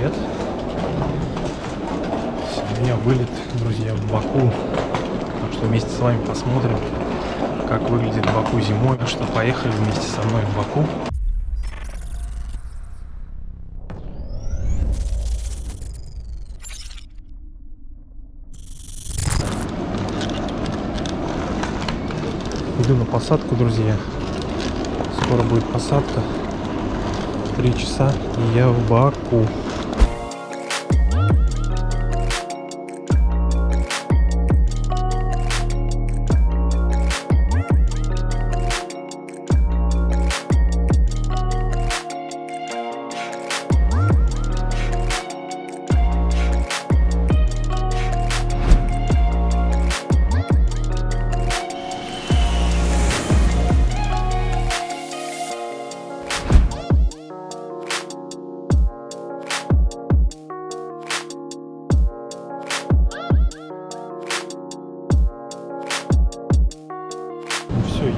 привет! Сегодня вылет, друзья, в Баку. Так что вместе с вами посмотрим, как выглядит Баку зимой. Что поехали вместе со мной в Баку. Иду на посадку, друзья. Скоро будет посадка. 3 часа, и я в Баку.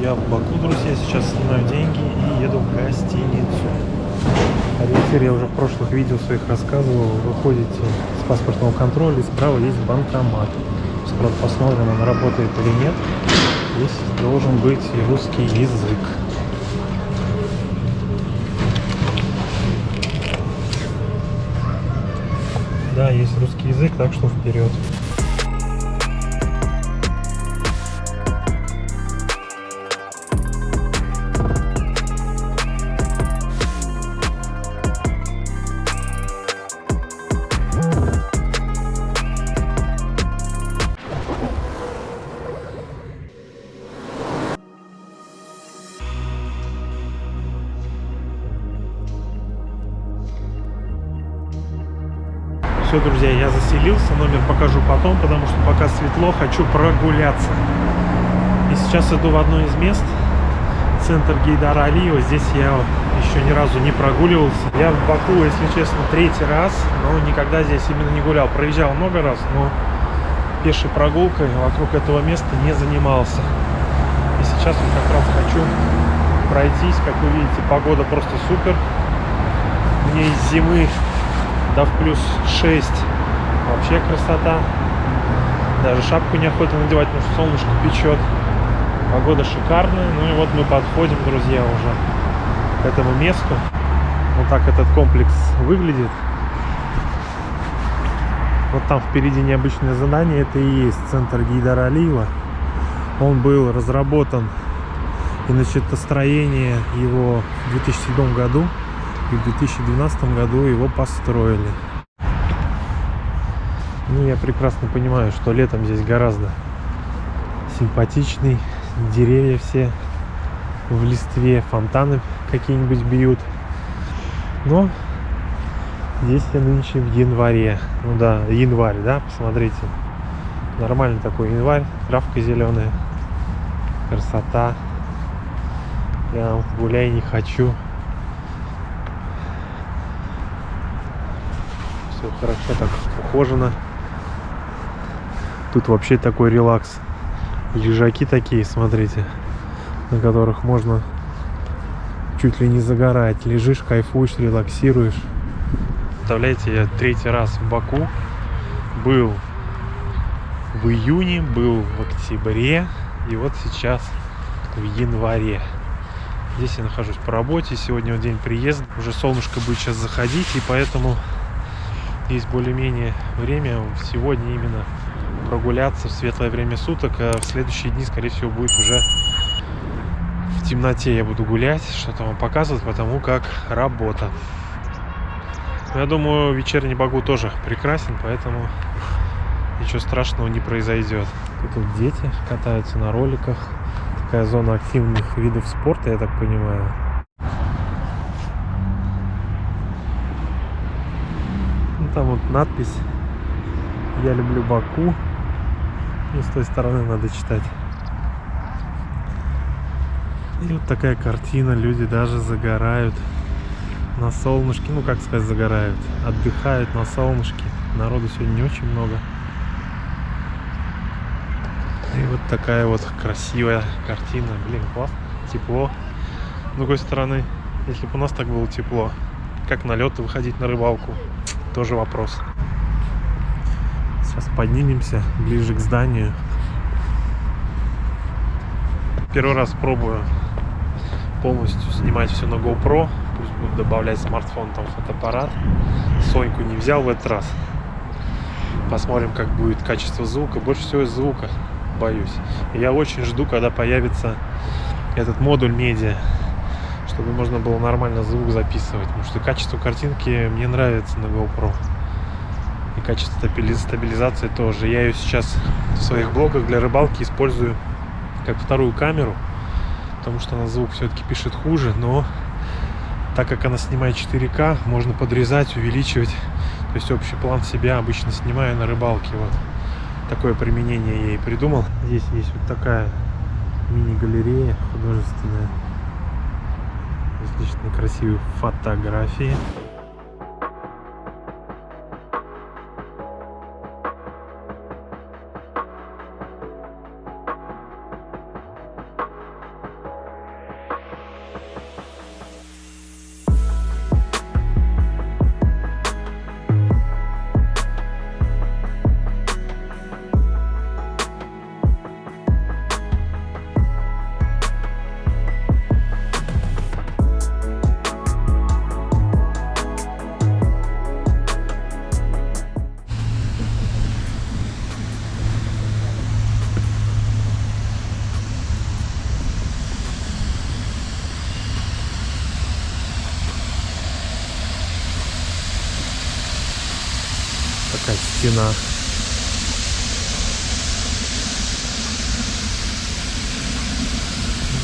Я в Баку, друзья, сейчас снимаю деньги и еду в гостиницу. Ориентир я уже в прошлых видео своих рассказывал. Выходите с паспортного контроля, и справа есть банкомат. Скоро посмотрим, он работает или нет. Здесь должен быть и русский язык. Да, есть русский язык, так что вперед. Все, друзья, я заселился, номер покажу потом, потому что пока светло, хочу прогуляться. И сейчас иду в одно из мест, центр Гейдара Алиева. Здесь я еще ни разу не прогуливался. Я в Баку, если честно, 3-й раз, но никогда здесь именно не гулял. Проезжал много раз, но пешей прогулкой вокруг этого места не занимался. И сейчас вот как раз хочу пройтись. Как вы видите, погода просто супер. Мне из зимы да в плюс 6 вообще красота. Даже шапку неохота надевать, потому что солнышко печет. Погода шикарная. Ну и вот мы подходим, друзья, уже к этому месту. Вот так этот комплекс выглядит. Вот там впереди необычное здание. Это и есть центр Гейдара Алиева. Он был разработан и начато строение его в 2007 году. И в 2012 году его построили. Ну, я прекрасно понимаю, что летом здесь гораздо симпатичней. Деревья все в листве, фонтаны какие-нибудь бьют. Но здесь я нынче в январе. Ну да, январь, да, посмотрите. Нормальный такой январь, травка зеленая. Красота. Прям гуляй не хочу. Все хорошо, так ухожено. Тут вообще такой релакс. Лежаки такие, смотрите, на которых можно чуть ли не загорать. Лежишь, кайфуешь, релаксируешь. Представляете, я 3-й раз в Баку. Был в июне, был в октябре и вот сейчас в январе. Здесь я нахожусь по работе. Сегодня день приезда. Уже солнышко будет сейчас заходить, и поэтому есть более-менее время сегодня именно прогуляться в светлое время суток, а в следующие дни, скорее всего, будет уже в темноте. Я буду гулять, что-то вам показывать, потому как работа. Я думаю, вечерний Баку тоже прекрасен, поэтому ничего страшного не произойдет. Тут дети катаются на роликах. Такая зона активных видов спорта, я так понимаю. Там вот надпись «Я люблю Баку». И с той стороны надо читать. И вот такая картина. Люди даже загорают на солнышке. Ну, как сказать, загорают. Отдыхают на солнышке. Народу сегодня не очень много. И вот такая вот красивая картина. Блин, классно. Тепло. С другой стороны, если бы у нас так было тепло, как на лед выходить на рыбалку, тоже вопрос. Сейчас поднимемся ближе к зданию. Первый раз пробую полностью снимать все на GoPro. Пусть буду добавлять смартфон, там фотоаппарат. Соньку не взял в этот раз. Посмотрим, как будет качество звука. Больше всего из звука боюсь. И я очень жду, когда появится этот модуль медиа, чтобы можно было нормально звук записывать. Потому что качество картинки мне нравится на GoPro. И качество стабилизации тоже. Я ее сейчас в своих блогах для рыбалки использую как вторую камеру, потому что она звук все-таки пишет хуже, но так как она снимает 4К, можно подрезать, увеличивать. То есть общий план себя обычно снимаю на рыбалке. Вот такое применение я и придумал. Здесь есть вот такая мини-галерея художественная. Отличные красивые фотографии. Такая стена.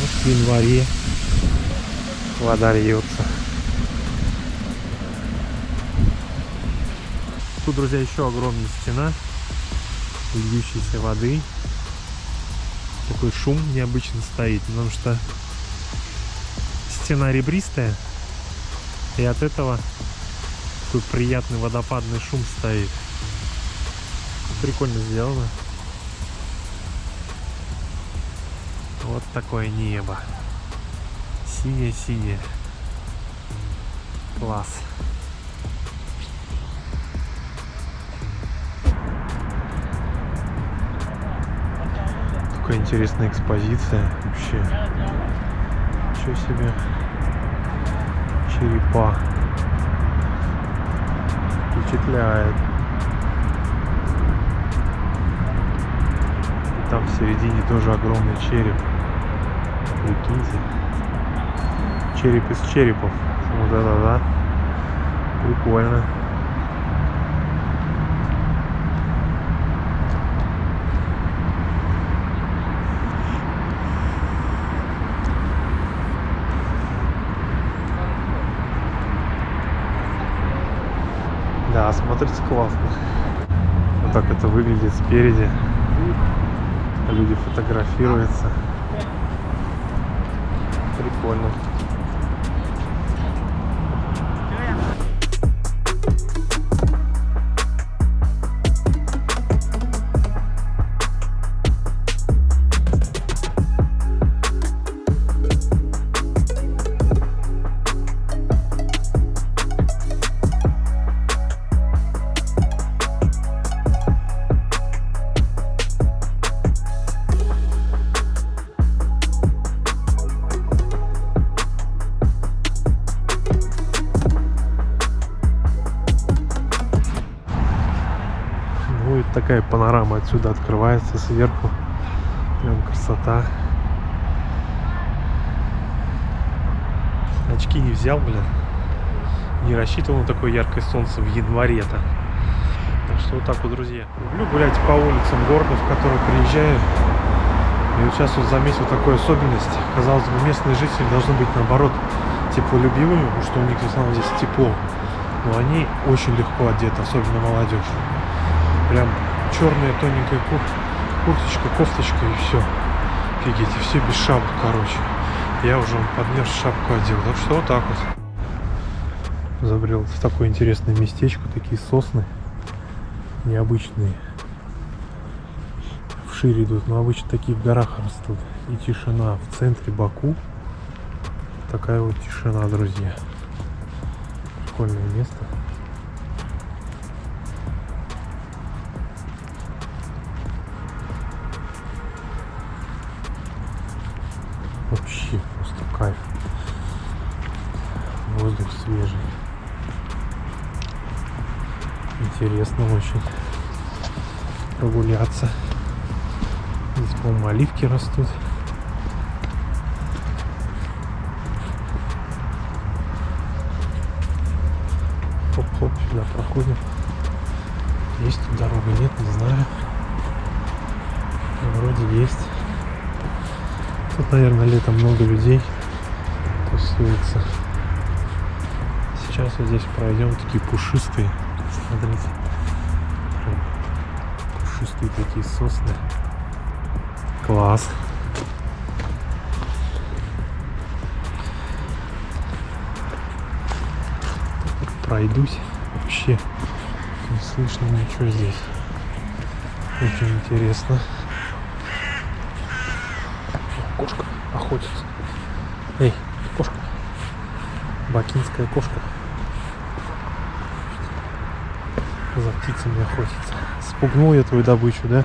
Вот в январе вода льется. Тут, друзья, еще огромная стена льющейся воды. Такой шум необычно стоит, потому что стена ребристая, и от этого такой приятный водопадный шум стоит. Прикольно сделано. Вот такое небо. Синее-синее. Класс. Такая интересная экспозиция вообще. Ничего себе. Черепа. Впечатляет. И там в середине тоже огромный череп. Прикиньте. Череп из черепов. Вот это да. Прикольно. Да, смотрится классно. Вот так это выглядит спереди. Люди фотографируются. Прикольно. Такая панорама отсюда открывается сверху. Прям красота. Очки не взял, блин. Не рассчитывал на такое яркое солнце в январе-то. Так что вот так вот, друзья. Люблю гулять по улицам города, в который приезжаю. И вот сейчас вот заметил такую особенность. Казалось бы, местные жители должны быть, наоборот, теплолюбивыми, потому что у них в основном здесь тепло. Но они очень легко одеты, особенно молодежь. Прям черная тоненькая курточка, кофточка и все. Офигеть, и все без шапок, короче. Я уже поднес шапку одел. Так что вот так вот. Забрел в такое интересное местечко. Такие сосны необычные. Вширь идут, но обычно такие в горах растут. И тишина в центре Баку. Такая вот тишина, друзья. Прикольное место. Вообще просто кайф. Воздух свежий. Интересно очень прогуляться. Здесь, по-моему, оливки растут. Хоп-хоп, сюда проходим. Есть тут дорога? Нет, не знаю. Вроде есть. Тут, наверное, летом много людей тусуется. Сейчас вот здесь пройдем, такие пушистые. Смотрите. Пушистые такие сосны. Класс. Пройдусь. Вообще не слышно ничего здесь. Очень интересно. Кошка охотится. Эй, кошка. Бакинская кошка. За птицами охотится. Спугнул я твою добычу, да?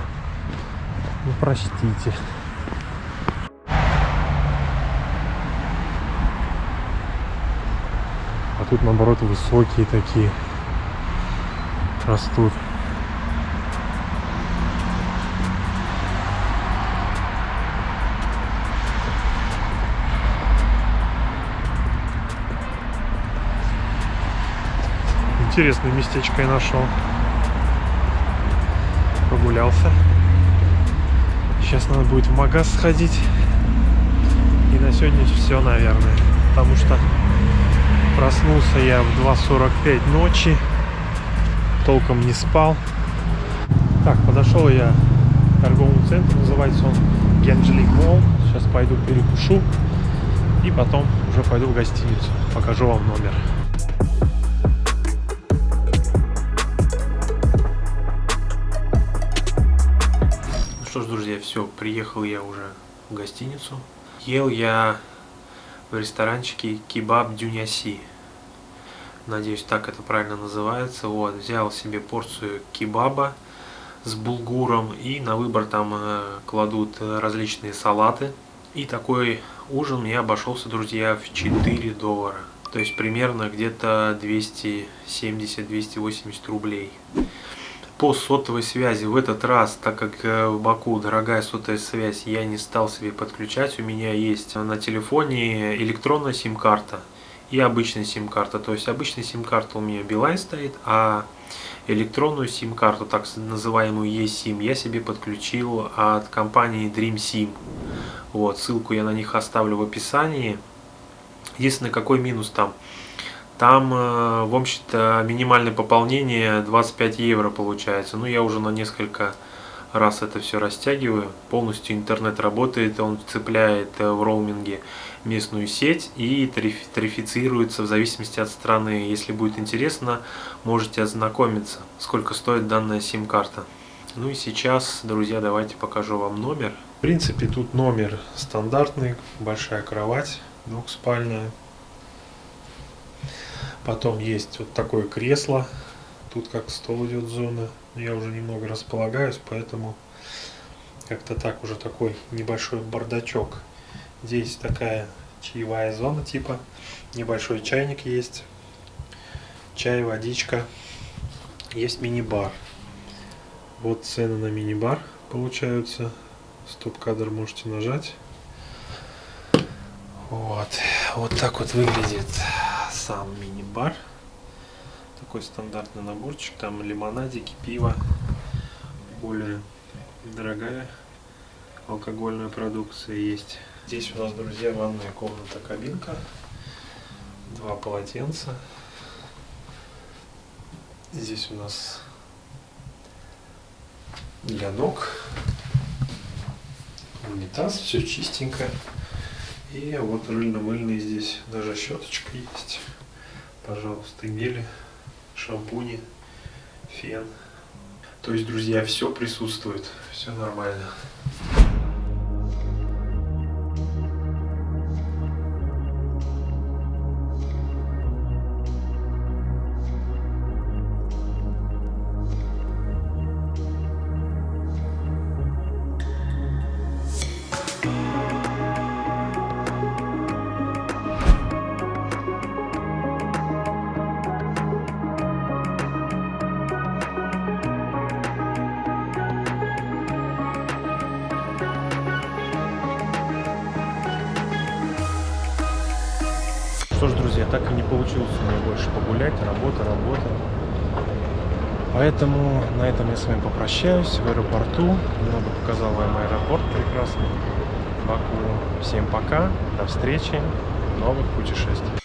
Ну, простите. А тут, наоборот, высокие такие растут. Интересное местечко я нашел. Прогулялся. Сейчас надо будет в магаз сходить. И на сегодня все, наверное. Потому что проснулся я в 2:45 ночи. Толком не спал. Так, подошел я к торговому центру. Называется он Генджлик Молл. Сейчас пойду перекушу. И потом уже пойду в гостиницу. Покажу вам номер. Что ж, друзья, все, приехал я уже в гостиницу. Ел я в ресторанчике Кебаб Дюняси. Надеюсь, так это правильно называется. Вот, взял себе порцию кебаба с булгуром. И на выбор там кладут различные салаты. И такой ужин мне обошелся, друзья, в $4. То есть примерно где-то 270-280 рублей. По сотовой связи в этот раз, так как в Баку дорогая сотовая связь, я не стал себе подключать. У меня есть на телефоне электронная сим-карта и обычная сим-карта. То есть обычная сим-карта у меня Билайн стоит, а электронную сим-карту, так называемую eSIM, я себе подключил от компании Dream SIM. Вот, ссылку я на них оставлю в описании. Единственное, какой минус там? Там, в общем-то, минимальное пополнение 25 евро получается. Ну, я уже на несколько раз это все растягиваю. Полностью интернет работает, он цепляет в роуминге местную сеть и тарифицируется в зависимости от страны. Если будет интересно, можете ознакомиться, сколько стоит данная сим-карта. Ну и сейчас, друзья, давайте покажу вам номер. В принципе, тут номер стандартный, большая кровать, двухспальная. Потом есть вот такое кресло. Тут как стол идет зона. Я уже немного располагаюсь, поэтому как-то так уже такой небольшой бардачок. Здесь такая чаевая зона типа. Небольшой чайник есть. Чай, водичка. Есть мини-бар. Вот цены на мини-бар получаются. Стоп-кадр можете нажать. Вот. Вот так вот выглядит сам мини-бар. Такой стандартный наборчик. Там лимонадики, пиво. Более дорогая алкогольная продукция есть. Здесь у нас, друзья, ванная комната, кабинка. 2 полотенца. Здесь у нас для ног. Унитаз, все чистенько. И вот рыльно-мыльный здесь даже щеточка есть. Пожалуйста, гели, шампуни, фен. То есть, друзья, все присутствует, все нормально. что ж, друзья, так и не получилось у меня больше погулять. Работа. Поэтому на этом я с вами попрощаюсь в аэропорту. Немного показал вам аэропорт прекрасный Баку. Всем пока, до встречи в новых путешествиях.